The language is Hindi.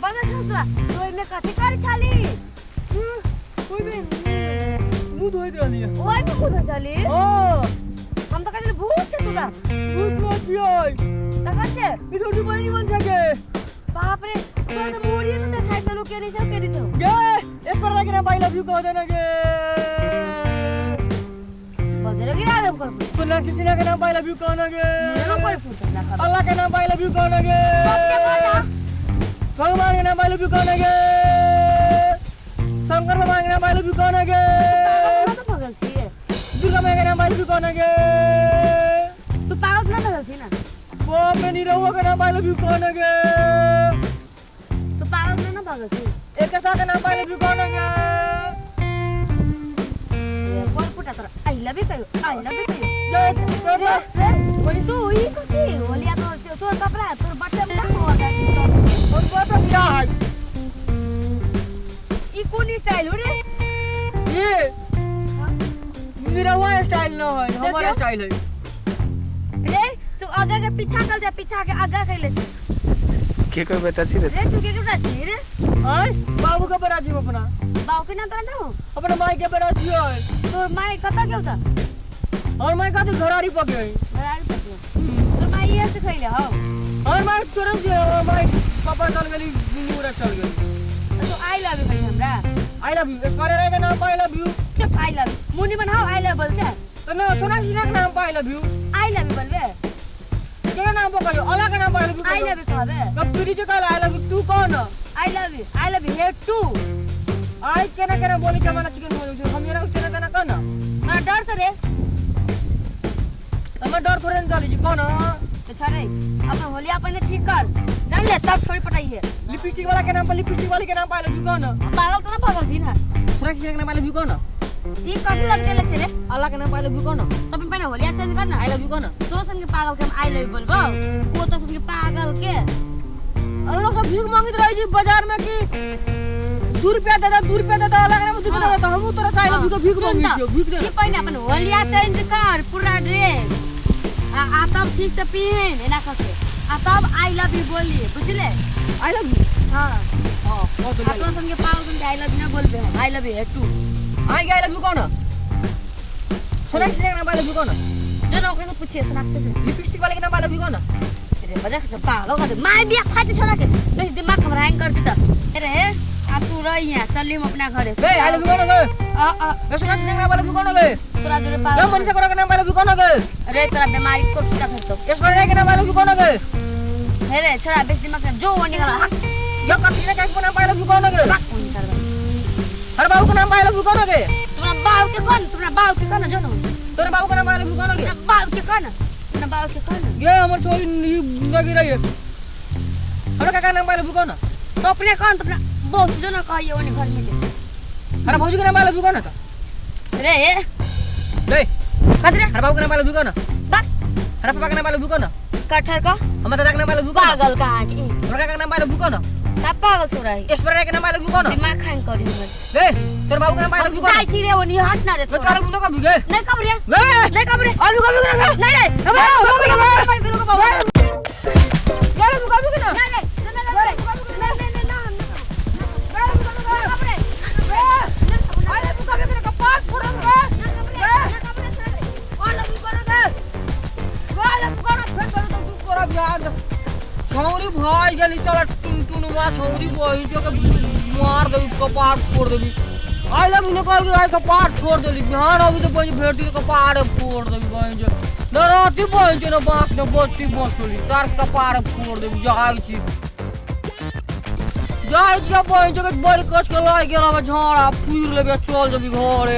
बगा छसुआ तोय में कथि कर छाली ओइ में मुंह धोइ रहनी है ओय में मुंह धोइ छाली हां हम तो कहले भूत छे तुदा भूत को छियै तका छे ई छोटी बड़ी मन छके बाप रे तोर तो मोड़ी न देखाइ तलो के नहीं छौ गे एक पर रखना आई लव यू कह देना गे बजरे गिरा दम कर सुना किसी ने कहना आई लव यू कहना गे ना कोई पूछ ना कर अल्लाह के नाम आई लव यू कहना गे भगवान के नाम आई लव यू कहना गे शंकर भगवान के नाम आई लव यू कहना गे तो पागल छी दुर्गा मां के नाम आई लव यू कहना गे तू पागल ना पागल छी ना बाप रे नी रहुआ के नाम आई लव यू कहना गे तू पागल ना पागल छी एक साथ के नाम आई लव यू कहना गे ये कौन पुटा तोरा आई लव यू कहियो वही तू ई कथि होलिया तोर कपड़ा तोर बटन ना हुआ और बात क्या है ई कोन स्टाइल हो रे ये मेरा वो स्टाइल ना है हमारा स्टाइल है रे तू आगे के पीछा चल जा पीछा के आगे कइले छी के कोई बेटा छी रे रे तू के केटा छी रे हां बाबू का बड़ा जीव अपना बाऊ के ना तो ना अपना माई के बड़ा जीव है तोर माई कता के होता और माई का तो घरारी पके है घरारी पके तोर माई ये से खइले हो और माई तुरंत जे माई पापा चल गेली न्यूरा चल गेली तो आई लव यू कहि हमरा आई लव यू करे रहेगा नाम आई लव यू चुप आई लव मुनी बनाओ आई लव बोलते तो ना सुना जी ना नाम आई love you I love you बोलबे क्या नाम बोलो अलग का नाम आई love you I love you कहबे कब तुरी जो कल आई लव यू तू कौन आई लव यू हेयर टू आई केना केना बोली के मना चिकन बोली हम ये ना केना केना कहना ना डर से रे हम डर थोड़े न चली जी कौन तो छरे अपन होलिया अपन ठीक कर जान ले तब छोड़ी पटाई है लिपस्टिक वाला के नाम पर लिपस्टिक वाली के नाम पर आई लव यू कौन पागल तो ना पागल छी ना सुना किसी के नाम आई लव यू कौन ई कथि लगते ले रे अल्लाह के नाम आई लव यू कौन तब पहले होलिया चेंज कर ना आई लव यू कौन तो सन के पागल के हम आई लव यू बोलबो वो तो सन के पागल के अरे लोग सब भीख मांगत रही जी बाजार में कि 2 रुपया दे 2 रुपया दे अल्लाह के नाम 2 रुपया दे हम तोरा आई लव यू तो भीख मांगी भीख दे ई पहले अपन होलिया चेंज कर पूरा ड्रेस आ तब ठीक से पहन एना करके आ तब आई लव यू बोलिए बुझले आई लव यू हां हां बहुत आ तो सन के पागल सन के आई लव यू ना बोलबे I love you too I I love you कौन सुना किसी के नाम आई लव यू कौन जो नौकरी को पूछिए सुना से लिपस्टिक वाले के नाम आई लव यू कौन अरे बजा के पागल कर माय बिया फाटे छोड़ा के तो दिमाग खबर हैंग कर दी तो अरे आ तू रही है चली हम अपना घरे बे आई लव यू कौन गे आ ए सुना किसी के नाम आई लव यू कौन गे तोरा जोरे जो पागल मनीषा करो के नाम आई लव यू कौन गे अरे तोरा बीमारी को पूरा कर दो ये सुना के नाम आई लव यू कौन गे अरे छोड़ा बेच दिमाग में जो निकल जो कथि ने के नाम आई लव यू कौन गे निकल हर बाबू के नाम आई लव यू कौन गे तोरा बाव के कौन जो न तोरे बाबू के नाम आई लव यू कौन गे तोरा बाव के कौन ये हमर छोरी लगी रही है हर काका नाम आई लव यू कौन तो अपने कौन तो अपना बहुत जो न कहिए ओने घर में के हर भौजी के नाम आई लव यू कौन था रे दे कदरे हर बाबू के नाम आई लव यू कौन बक हर पापा के नाम आई लव यू कौन कठर का हमर दादा के नाम आई लव यू कौन पागल कहां की हमर काका के नाम आई लव यू कौन सब पागल छोरा है ऐश्वर्या के नाम आई लव यू कौन दिमाग खान करी मत दे तोर बाबू के नाम आई लव यू कौन जाई थी रे ओनी हट ना रे मैं तारा मुंडा का भिगे नहीं कब रे वे नहीं कब रे आलू का भिगे ना नहीं नहीं अब यार तू का भिगे ना नहीं छौरी भाई गली चल टुनटुनवा छौरी बही जो के मार दे कपाट फोड़ देबी आई लव यू निकाल के आई कपाट फोड़ देली बिहार अभी तो बही भेटी कपाट फोड़ देबी बही जो नराती बही जो न बास न बत्ती बसली तार कपाट फोड़ देबी जाई छी बही जो के बड़ी कस के लाई गेला झाड़ा फूर लेबे चल जेबी घरे